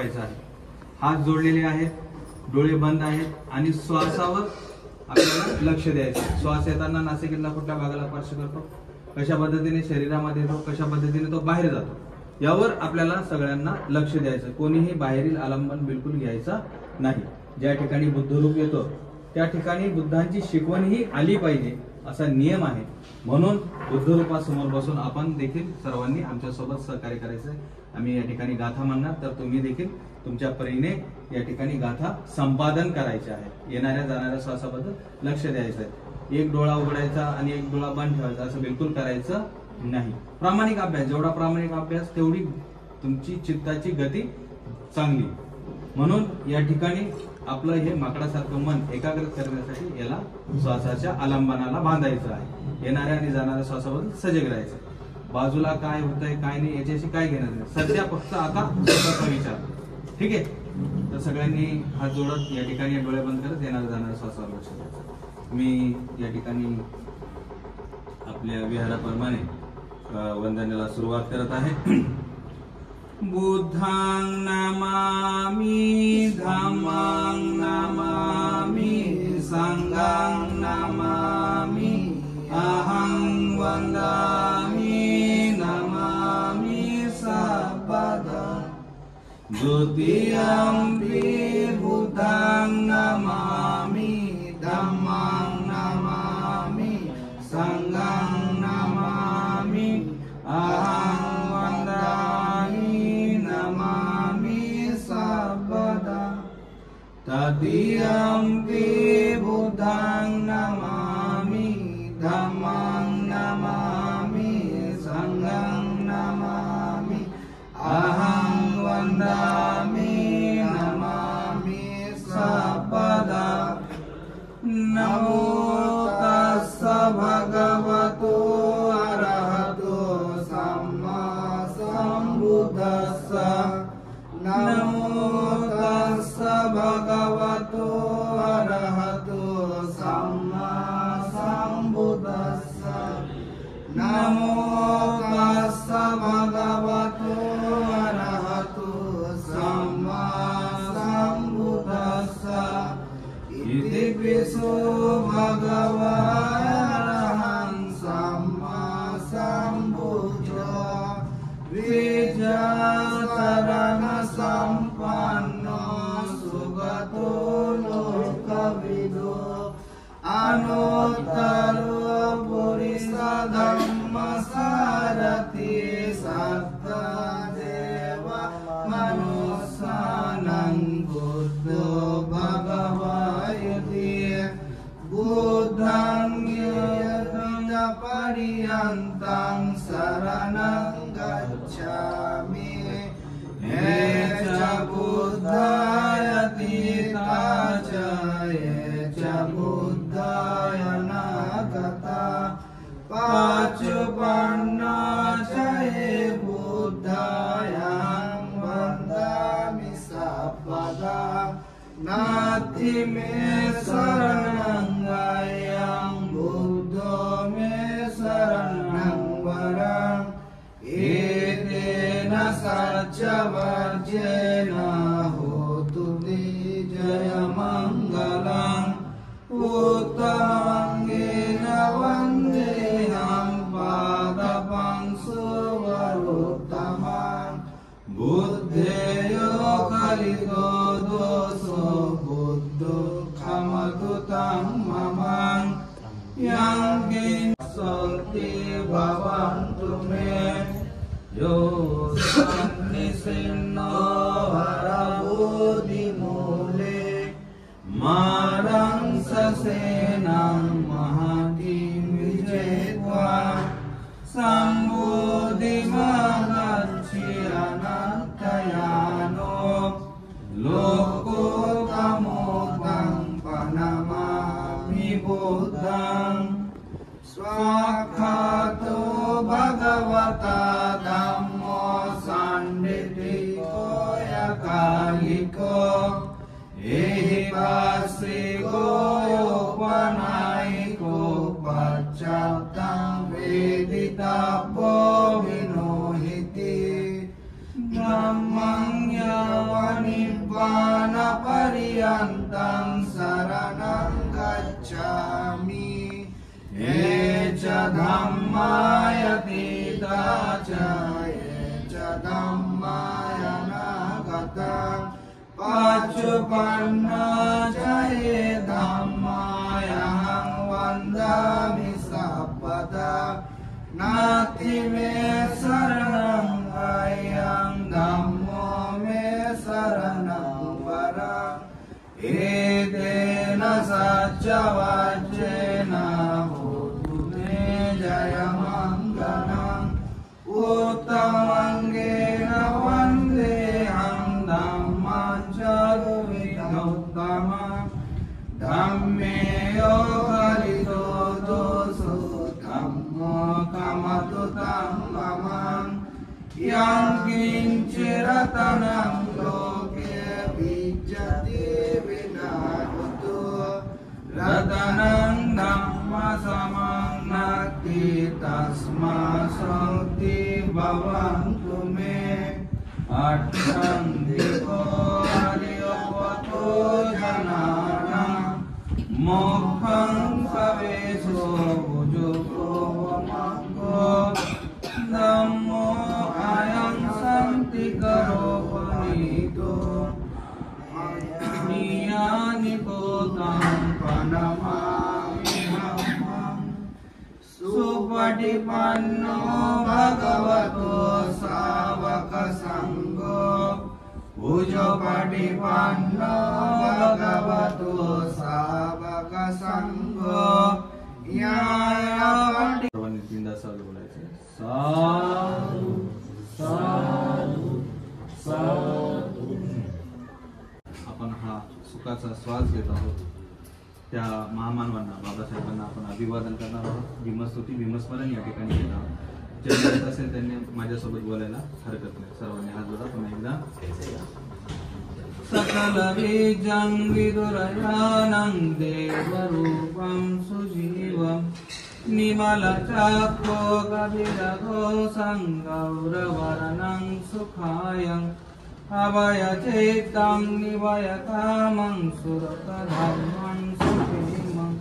ठेवायचा आहे। हात जोडलेले आहेत, डोळे बंद आहेत आणि श्वासावर आपल्याला लक्ष द्यायचं। श्वास येताना नासिकेतला कुठल्या भागाला स्पर्श करतो, कशा पद्धतीने शरीरामध्ये येतो, कशा पद्धतीने तो बाहेर जातो, यावर आपल्याला सगळ्यांना लक्ष द्यायचं। कोणीही बाहेरील आलंबन बिलकुल घ्यायचा नाही। ज्या ठिकाणी बुद्धरूप येतो त्या ठिकाणी बुद्धांची शिकवण ही आली पाहिजे असा नियम आहे। म्हणून बुद्धरूपासमोर बसून आपण देखील सर्वांनी आमच्यासोबत सहकार्य करायचं आहे। आम्ही या ठिकाणी गाथा म्हणणार, तर तुम्ही देखील तुमच्या परीने या ठिकाणी गाथा संपादन करायचे आहे। येणाऱ्या जाणाऱ्या श्वासाबद्दल लक्ष द्यायचं आहे। एक डोळा उघडायचा आणि एक डोळा बंद ठेवायचा असं बिलकुल करायचं नाही। प्रामाणिक अभ्यास, जेवढा प्रामाणिक अभ्यास तेवढी तुमची चित्ताची गती चांगली। म्हणून या ठिकाणी आपलं हे माकडासारखं मन एकाग्र करण्यासाठी याला श्वासाच्या आलंबनाला बांधायचं आहे। येणाऱ्या आणि जाणाऱ्या श्वासाबद्दल सजग राहायचं। बाजूला काय होतंय काय नाही याच्याशी काय घेणार नाही, सध्या फक्त आता स्वतःचा विचार। ठीक आहे, तर सगळ्यांनी हात जोडत या ठिकाणी डोळे बंद करत येणाऱ्या जाणाऱ्या श्वासावर लक्ष द्यायचं। मी या ठिकाणी आपल्या विहाराप्रमाणे वंदनेला सुरुवात करत आहे। बुद्धां नमामि, धम्मां नमामि, संघां नमामि, अहं वन्दामि, नमामि सर्वदा। द्वितीयंपि बुद्धां नमामि, धम्मां नमामि, संघां नमामि, अहं तृतीयंपि बुद्धां नमामि, धम्मां नमामि, संघां नमामि, अहं वन्दामि, नमामि सर्वदा। नमो तस्स भगवतो अरहतो सम्मा सम्बुद्धस्स। नमो तस्स भगवतो अरहतो सम्मा सम्बुद्धस्स। नमो तस्स भगवतो अरहतो सम्मा सम्बुद्धस्स। इति पिसो भगवान् अरहं सम्मा सम्बुद्धो विजयशरण संपन्नो सुगतो लोकविदो अनुत्तरो पुरुष धम्म सारथि सत्तदेव मनुष्यानं बुद्धो भगवति। बुद्धं पर्यन्तं शरणं गच्छामि। हे च बुद्धाय तीता च ये च बुद्धाय नागता पाचुपन्ना च ये बुद्धायं वन्दामि सर्वदा। नास्ति मे शरणं गयं बुद्धो मे शरणं वरम्। एतेन सच्चवचेन होतु विजयमङ्गलम्। उत्तमाङ्गेन वन्देहं पादपंसुवरोत्तमान्। बुद्धेयो कलितो दोषो बुद्धो खमतु तं ममान्। यं किंसन्ति भवन्तु मे यो सन्निसिन्नो हरबोधिमूले। मारं ससेनं महतीं विजित्वा सम्बोधिमगच्छि अनन्तयानो। लोकोत्तमोऽहं प्रणमामि बुद्धं। स्वाक्षातो भगवता धम्मो सान्निधिको यकालिको। एहि वार्षिको योपनायिको पश्चात्तं वेदितव्यो विनोहिति। ब्रह्मं यावन् भगवन्तं शरणं गच्छामि ये च धम्मायतीता च ये च धम्मायनागता पच्चुपन्ना च ये धम्मायहं वन्दामि सर्वदा नास्ति मे शरणं अयं धम्मो मे शरणं वरम् एतेन सच्चवाच्येन होतु मे जयमङ्गलम् उत्तमङ्गेन वन्देऽहं धम्मं चतुर्विधोत्तमम् धम्मे यो हरितो दोषो धम्मो कमतु तं मम यं किञ्चिरतनं लोके विद्यते विनायतो रतनं धम्मसमं नास्ति तस्मात् शक्ति भवन्तु मे अर्थं दिवो हरिओपतो जनानां मोक्षं प्रवेशो भुजो मग्गो धम्मो अयं शान्तिकरो पनीतो नियानिको तं प्रणमाम्यहम् सुपटिपन्नो भगवतो सावकसङ्घो भुजपटिपन्नो भगवतो सावकसङ्घो न्यायपटि सर्वांनी तीनदा साधू बोलायचे साधू साधू साधू. आपण हा सुखाचा श्वास घेत आहोत. त्या महामानवांना बाबासाहेबांना आपण अभिवादन करणार आहोत. भीमस्तुती भीमस्मरण या ठिकाणी घेत आहोत. जे बोलत असेल त्यांनी माझ्यासोबत बोलायला हरकत नाही. सर्वांनी हात जोडा. पुन्हा एकदा सकल बीजं विदुरयानं देवरूपं सुजीवं निमलचक्रो कपिलगो संगौरवर्णं सुखायं अभयचेतं निभयकामं सुरतधर्मं सुखेमं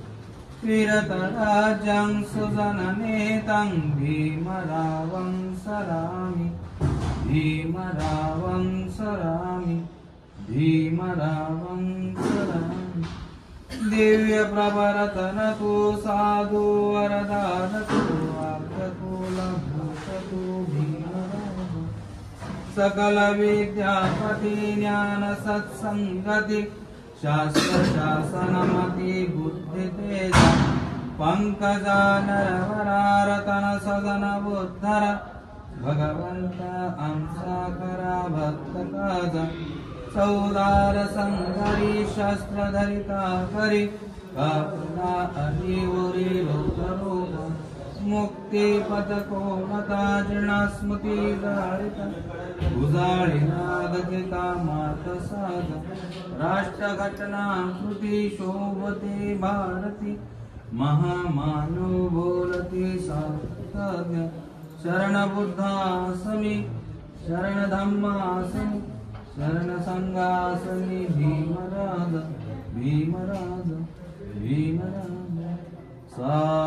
विरतराज्यं सुजननेतं भीमरावं सरामि भीमरावं सरामि भीमरावं सरामि. दिव्य प्रभरतनतु साधु वरदानतु आर्तकुलभूततु भीमराव सकल विद्यापति ज्ञान सत्संगति शास्त्र शासनमति बुद्धि तेज पंकजा नरवरारतन सदन बुद्धर भगवंत अंसाकरा भक्त काज सौदार संगरी शस्त्रधरिता करी कपला अनिवरी लोकरूप मुक्ति पदको मता जीर्णस्मृति धारिता उजाळी नागजिता मात साध राष्ट्र घटना कृती शोभते भारती महामानव बोलती सार्थज्ञ शरण बुद्धासमी शरण धम्मासमी शरण संगासनी भीमराज भीमराज भीमराज सा